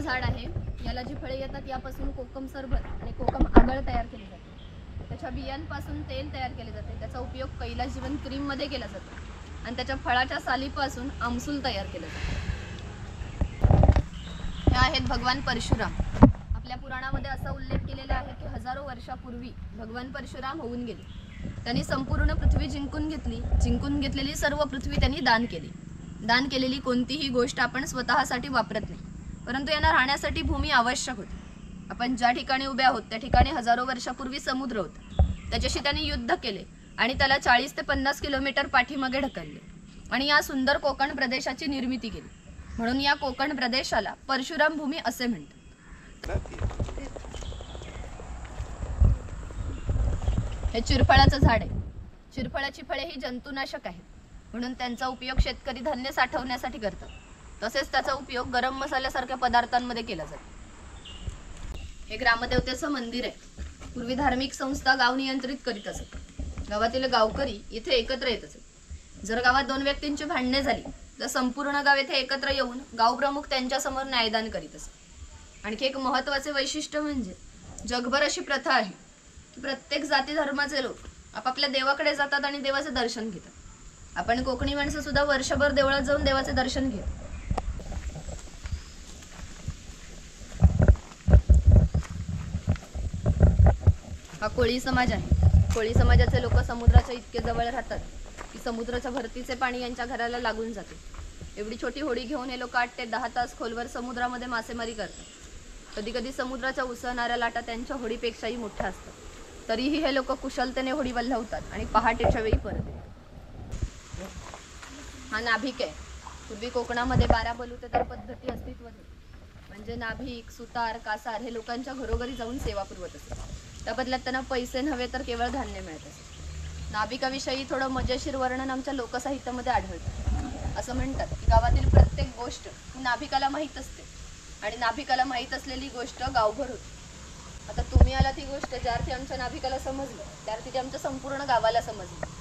झाड आहे, याला जी फळे येतात यापासून कोकम सरबत आणि कोकम आगळ तयार केले जाते। त्याच्या बियांपासून तेल तयार केले जाते। त्याचा उपयोग कैलास जीवन क्रीम मध्ये केला जातो आणि त्याच्या फळाच्या सालीपासून आमसूल तयार केले जाते। हे आहेत भगवान परशुराम। आपल्या पुराणामध्ये असा उल्लेख केलेला आहे की हजारो वर्षापूर्वी भगवान परशुराम होऊन गेले। त्यांनी संपूर्ण पृथ्वी जिंकून घेतली। जिंकून घेतलेली सर्व पृथ्वी त्यांनी दान केली। दान केलेली कोणतीही गोष्ट आपण स्वतःसाठी वापरत नाही, परंतु यांना राहण्यासाठी भूमी आवश्यक होती। आपण ज्या ठिकाणी उभे आहोत त्या ठिकाणी हजारो वर्षापूर्वी समुद्र होता। त्याच्याशी त्यांनी युद्ध केले आणि त्याला 40 ते 50 किलोमीटर पाठीमागे ढकलले आणि या सुंदर कोकण प्रदेशाची निर्मिती केली। म्हणून या कोकण प्रदेशाला परशुराम भूमी असे म्हणतात। हे चिरफळाचं झाड आहे। चिरफळाची फळे ही जंतुनाशक आहेत, म्हणून त्यांचा उपयोग शेतकरी धान्य साठवण्यासाठी करतात। तसेच त्याचा उपयोग गरम मसाल्यासारख्या पदार्थांमध्ये केला जातो। हे ग्रामदेवतेचं मंदिर आहे। पूर्वी धार्मिक संस्था गाव नियंत्रित करीत असत। गावातील गावकरी इथे एकत्र येत असत। जर गावात दोन व्यक्तींची भांडणे झाली तर संपूर्ण गाव येथे एकत्र येऊन गावप्रमुख त्यांच्या समोर न्यायदान करीत असत। आणखी एक महत्त्वाचे वैशिष्ट्य म्हणजे जगभर अशी प्रथा आहे की प्रत्येक जाती धर्माचे लोक आपापल्या देवाकडे जातात आणि देवाचे दर्शन घेतात। आपण कोकणी माणसं सुद्धा वर्षभर देवळात जाऊन देवाचे दर्शन घेतात। हा कोळी समाज आहे। कोळी समाजाचे लोक समुद्राच्या इतके जवळ राहतात की समुद्राच्या भरतीचे पाणी यांच्या घराला लागून जाते। एवढी छोटी होडी घेऊन हे लोक 8 ते 10 तास खोलवर समुद्रामध्ये मासेमारी करतात। कधी कधी समुद्राच्या उसळणाऱ्या लाटा त्यांच्या होडीपेक्षाही मोठ्या असतात। तरीही हे लोक कुशलतेने होडी वल्हवतात आणि पहाटेच्या वेळी परत येतात। हा नाभिक आहे। पूर्वी कोकणामध्ये 12 बलुतेदार पद्धती अस्तित्वात होती, म्हणजे नाभिक, सुतार, कासार हे लोकांच्या घरोघरी जाऊन सेवा पुरवत असत. त्या बदल्यात त्यांना पैसे नव्हे तर केवळ धान्य मिळत असत. नाभिकाविषयी थोडं मजेशीर वर्णन आमच्या लोकसाहित्यामध्ये आढळतं. असं म्हणतात की गावातील प्रत्येक गोष्ट ही नाभिकाला माहीत असते आणि नाभिकाला माहीत असलेली गोष्ट गावभर होती. आता तुम्ही आला ती गोष्ट ज्या अर्थी आमच्या नाभिकाला समजलं त्या अर्थी ती आमच्या संपूर्ण गावाला समजली.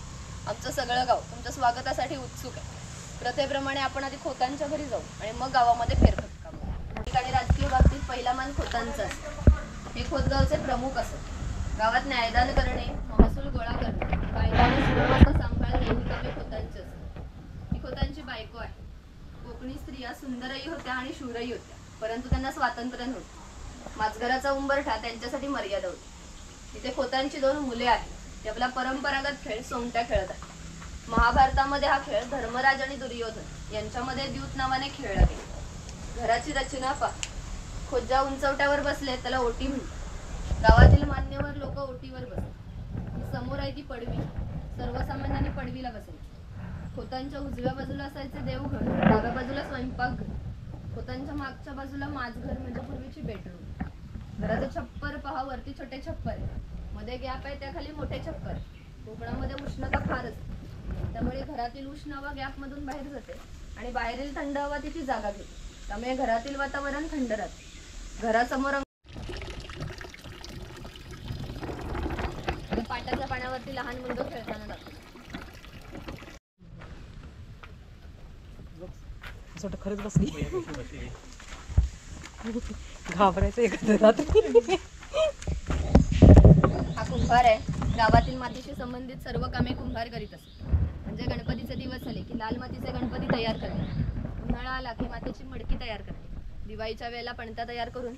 आमचं सगळं गाव तुमच्या स्वागतासाठी उत्सुक आहे. प्रथेप्रमाणे आपण आधी खोतांच्या घरी जाऊ आणि मग गावामध्ये फेरफटका मारू. ठिकाणी राजकीय बाबतीत पहिला मान खोतांचा असतो. हे खोतगावचे प्रमुख असत. गावात न्यायदान करणे, महसूल गोळा करणे, कायदा व सुव्यवस्था सांभाळणे ही कामे खोतांची असतात. ही खोतांची बायको आहे. कोकणी स्त्रिया सुंदरही होत्या आणि शूरही होत्या, परंतु त्यांना स्वातंत्र्य नव्हते. माजघराचा उंबरठा त्यांच्यासाठी मर्यादा होती. तिथे खोतांची 2 मुले आहेत. ते आपला परंपरागत खेळ सोंगट्या खेळत आहेत. महाभारतामध्ये हा खेळ धर्मराज आणि दुर्योधन यांच्यामध्ये द्यूत नावाने खेळला गेला. घराची रचना पहा. खोत ज्या उंचवट्यावर बसले त्याला ओटी म्हणतात. गावातील मान्यवर लोक ओटीवर बसतात. समोर आहे ती पडवी. सर्वसामान्यांनी पडवीला बसायची. खोतांच्या उजव्या बाजूला असायचे देवघर, डाव्या बाजूला स्वयंपाकघर. खोतांच्या मागच्या बाजूला माझघर म्हणजे पूर्वीची बेडरूम. घराचे छप्पर पहा. वरती छोटे छप्पर आहे, मध्ये गॅप आहे, त्याखाली मोठे छप्पर. कोकणामध्ये उष्णता फार असते, त्यामुळे घरातील उष्ण हवा गॅप मधून बाहेर जाते आणि बाहेरील थंड हवा तिची जागा घेते. त्यामुळे घरातील वातावरण थंड राहते. घरासमोर पाटाच्या पाण्यावरती लहान मुलं खेळताना जातात. खरंच बसली घाबरायचं एखादं. हा कुंभार आहे. गावातील मातीशी संबंधित सर्व कामे कुंभार करीत असतात. म्हणजे गणपतीचे दिवस आले की लाल मातीचे गणपती तयार करणे, उन्हाळा आला की मातीची मडकी तयार करणे, दिवाळीच्या वेळेला पणत्या तयार करून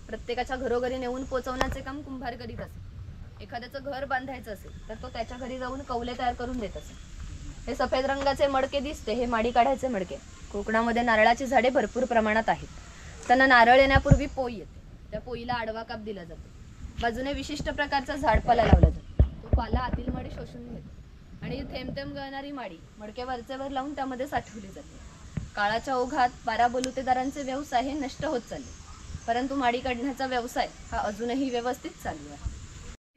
प्रत्येकाच्या घरोघरी नेऊन पोचवण्याचे काम कुंभार करीत असत. एखाद्याचं घर बांधायचं असेल तर तो त्याच्या घरी जाऊन कौले तयार करून देत असे. हे सफेद रंगाचे मडके दिसते हे माडी काढायचे मडके. कोकणामध्ये नारळाची झाडे भरपूर प्रमाणात आहेत. त्यांना नारळ येण्यापूर्वी पोई येते. त्या पोईला आडवा काप दिला जातो. बाजूने विशिष्ट प्रकारचा झाडपाला लावला जातो. तो पाला आतील माडी शोषून घेतो आणि थेंब थेंब गळणारी माडी मडके वरचेवर लावून त्यामध्ये साठवली जाते. काळाच्या ओघात 12 बलुतेदारांचे व्यवसाय हे नष्ट होत चालले, परंतु माडी काढण्याचा व्यवसाय हा अजूनही व्यवस्थित चालू आहे.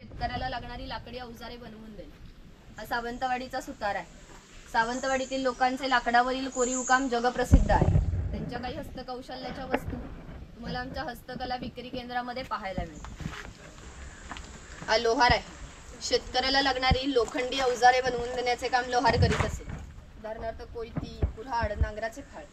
शेतकऱ्याला लागणारी लाकडी अवजारे बनवून देणे हा सावंतवाडीचा सुतार आहे. सावंतवाडीतील लोकांचे लाकडावरील कोरीव काम जगप्रसिद्ध आहे. त्यांच्या काही हस्तकौशल्याच्या वस्तू तुम्हाला आमच्या हस्तकला विक्री केंद्रामध्ये पाहायला मिळेल. हा लोहार आहे. शेतकऱ्याला लागणारी लोखंडी अवजारे बनवून देण्याचे काम लोहार करीत असे. उदाहरणार्थ कोयती, कुऱ्हाड, नांगराचे फाळ.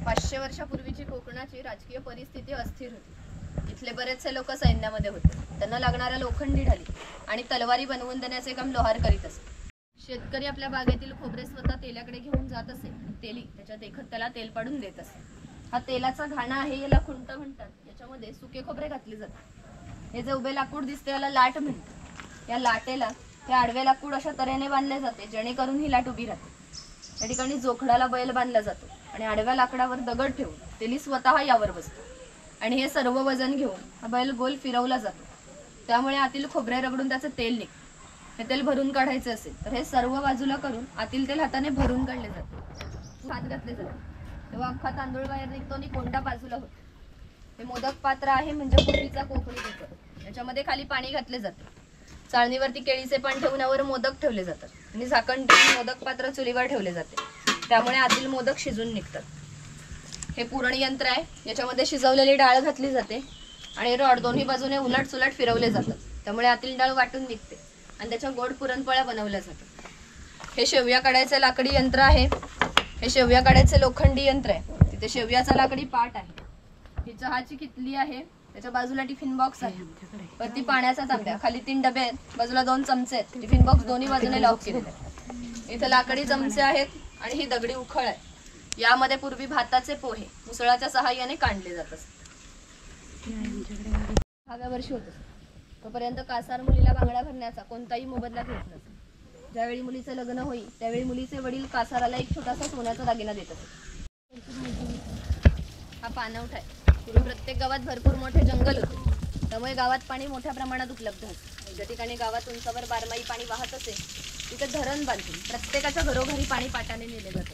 500 वर्षापूर्वीची कोकणाची राजकीय परिस्थिती अस्थिर होती. इथले बरेचसे लोक सैन्यामध्ये होते. त्यांना लागणाऱ्या लोखंडी ढाली आणि तलवारी बनवून देण्याचे काम लोहार करीत असे. शेतकरी आपल्या बागेतील खोबरे स्वतः तेलाकडे घेऊन जात असे. तेली त्याच्या देखत त्याला तेल पाडून देत असे. हा तेलाचा घाणा आहे, याला खुंट म्हणतात. याच्यामध्ये सुके खोबरे घातले जातात. हे जे उभे लाकूड दिसते याला लाट म्हणतात. या लाटेला हे आडवे लाकूड अशा तऱ्हेने बांधले जाते जेणेकरून ही लाट उभी राहते. या ठिकाणी जोखडाला बैल बांधला जातो आणि आडव्या लाकडावर दगड ठेवून तेली स्वतः यावर बसतो आणि हे सर्व वजन घेऊन हा बैल गोल फिरवला जातो. त्यामुळे आतील खोबरे रगडून त्याचं तेल निघते. हे तेल भरून काढायचे असेल तर हे सर्व बाजूला करून आतील तेल हाताने भरून काढले जाते. हात घातले जाते तेव्हा अख्खा तांदूळ बाहेर निघतो आणि कोंडा बाजूला होतो. हे मोदक पात्र आहे म्हणजे पूर्वीचा कोकणी कुकर. याच्यामध्ये खाली पाणी घातले जाते. चाळणीवरती केळीचे पान ठेवून यावर मोदक ठेवले जातात आणि झाकण ठेवून मोदक पात्र चुलीवर ठेवले जाते. त्यामुळे आतील मोदक शिजून निघतात. हे पुरण यंत्र आहे. याच्यामध्ये शिजवलेली डाळ घातली जाते आणि रॉड दोन्ही बाजूने उलट सुलट फिरवले जातात. त्यामुळे आतील डाळ वाटून निघते आणि त्याच्या गोड पुरणपोळ्या बनवल्या जातात. हे शेवया काढायचं लाकडी यंत्र आहे. हे शेवया काढायचे लोखंडी यंत्र आहे. तिथे शेवयाचा लाकडी पाट आहे. ही चहाची किटली आहे. त्याच्या बाजूला टिफिन बॉक्स आहे. वरती पाण्याचा तांब्या, खाली 3 डबे आहेत, बाजूला 2 चमचे आहेत. टिफिन बॉक्स दोन्ही बाजूने लॉक केलेले आहे. इथे लाकडी चमचे आहेत आणि ही दगडी उखळ आहे. यामध्ये पूर्वी भाताचे पोहे मुसळाच्या सहाय्याने काढले जात असत. 10व्या वर्षी होत असत. तोपर्यंत कासार मुलीला बांगड्या भरण्याचा कोणताही मोबदला घेत नसे. ज्यावेळी मुलीचे लग्न होईल त्यावेळी मुलीचे वडील कासाराला एक छोटासा सोन्याचा दागिना देत असत. हा पाणवठा आहे. पूर्वी प्रत्येक गावात भरपूर मोठे जंगल होते, त्यामुळे गावात पाणी मोठ्या प्रमाणात उपलब्ध होते. ज्या ठिकाणी गावात उंचावर बारमाही पाणी वाहत असे तिथे धरण बांधून प्रत्येकाच्या घरोघरी पाणी पाटाने नेले जात.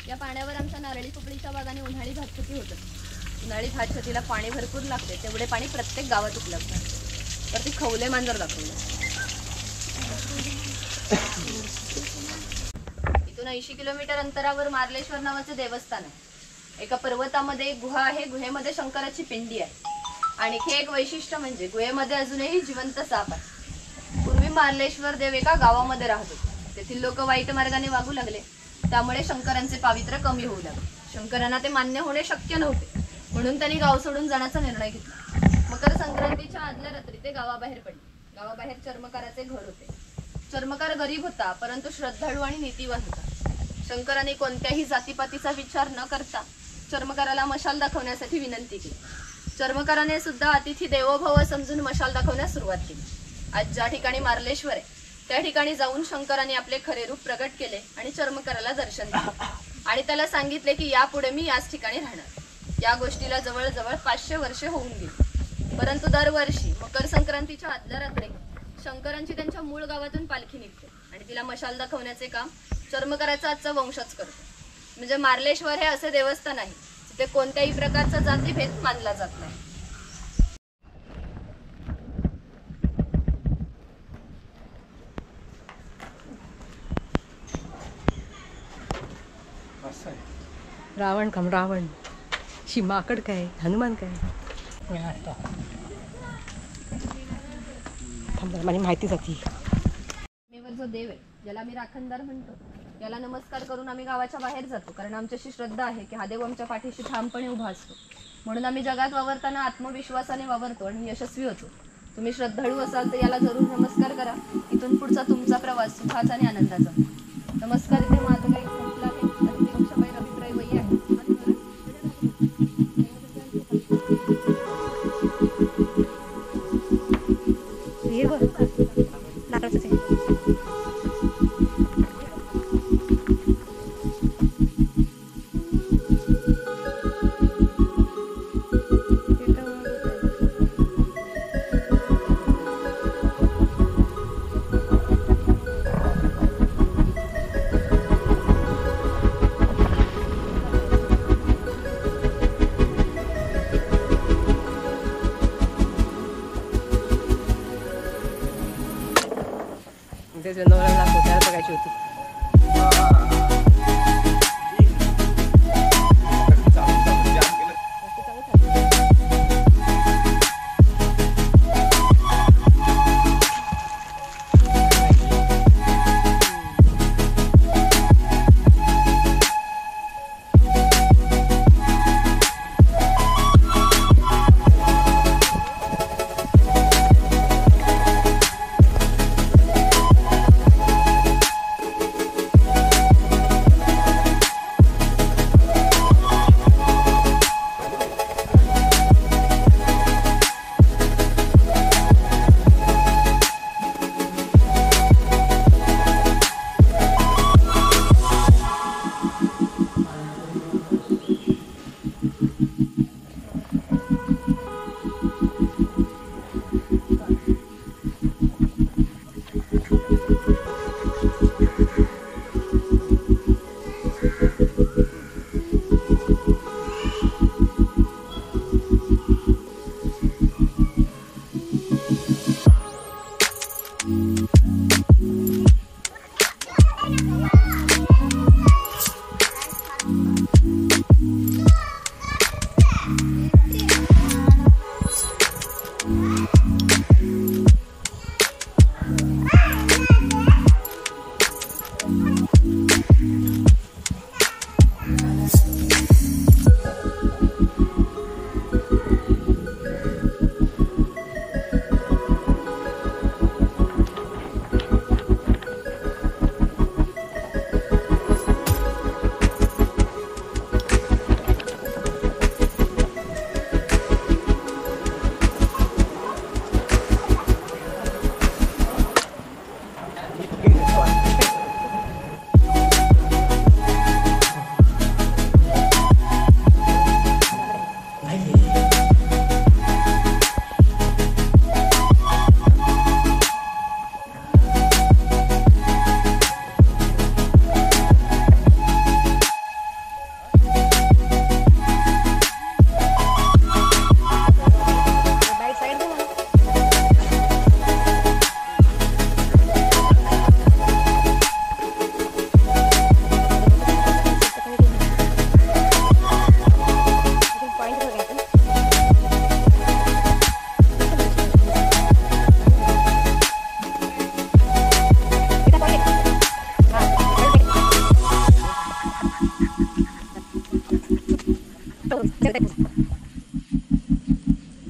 या पाण्यावर आमच्या नारळी पोपळीच्या बागाने उन्हाळी भातशेती होत असते. उन्हाळी भात शेतीला पाणी भरपूर लागते, तेवढे पाणी प्रत्येक गावात उपलब्ध आहे. तर ती खवले मांजर दाखवली. इथून 80 किलोमीटर अंतरावर मार्लेश्वर नावाचं देवस्थान आहे. एका पर्वतामध्ये एक गुहा आहे, गुहेमध्ये शंकराची पिंडी आहे. आणखी एक वैशिष्ट्य म्हणजे गुहेमध्ये अजूनही जिवंत साप आहे. पूर्वी मार्लेश्वर देव एका गावामध्ये राहत होते. तेथील लोक वाईट मार्गाने वागू लागले, त्यामुळे शंकरांचे पावित्र्य कमी होऊ लागले. शंकरांना ते मान्य होणे शक्य नव्हते, म्हणून त्यांनी गाव सोडून जाण्याचा निर्णय घेतला. मकर संक्रांतीच्या आदल्या रात्री ते गावाबाहेर पडले. गावाबाहेर चर्मकाराचे घर होते. चर्मकार गरीब होता, परंतु श्रद्धाळू आणि नीतिवान होता. शंकरांनी कोणत्याही जातीपातीचा विचार न करता चर्मकाराला मशाल दाखवण्यासाठी विनंती केली. चर्मकाराने सुद्धा अतिथी देवो भव समजून मशाल दाखवण्यास सुरुवात केली. आज ज्या ठिकाणी मार्लेश्वर आहे त्या ठिकाणी जाऊन शंकरांनी आपले खरे रूप प्रकट केले आणि चर्मकाराला दर्शन दिले आणि त्याला सांगितले की यापुढे मी याच ठिकाणी राहणार. या गोष्टीला जवळजवळ 500 वर्षे होऊन गेली. परंतु दरवर्षी मकर संक्रांतीच्या आदल्या रात्री शंकरांची त्यांच्या मूळ गावातून पालखी निघते आणि तिला मशाल दाखवण्याचे काम चर्मकाराचा आजचा वंशच करतो. म्हणजे मार्लेश्वर हे असे देवस्थान आहे जिथे कोणत्याही प्रकारचा जातीभेद मानला जात नाही. रावण काम रावण, माकड काय, हनुमान काय, माझी माहिती जाती. जो देव आहे ज्याला आम्ही राखणदार म्हणतो, याला नमस्कार करून आम्ही गावाच्या बाहेर जातो, कारण आमच्याशी श्रद्धा आहे की हा देव आमच्या पाठीशी ठामपणे उभा असतो. म्हणून आम्ही जगात वावरताना आत्मविश्वासाने वावरतो आणि यशस्वी होतो. तुम्ही श्रद्धाळू असाल तर याला जरूर नमस्कार करा. इथून पुढचा तुमचा प्रवास सुखाचा आणि आनंदाचा. नमस्कार. इथे माझं काही संपलं आहे. रविराय वही आहे. ते जनावरांना कोट्याला बघायची होती.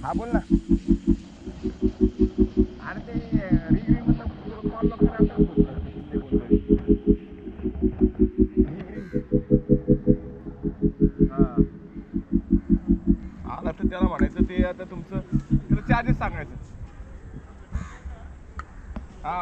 हा बोल ना. अरे ते रिंग मतलब कॉल लॉक करायला आला तर त्याला म्हणायचं ते आता तुमचं त्याला चार्जेस सांगायचं. हा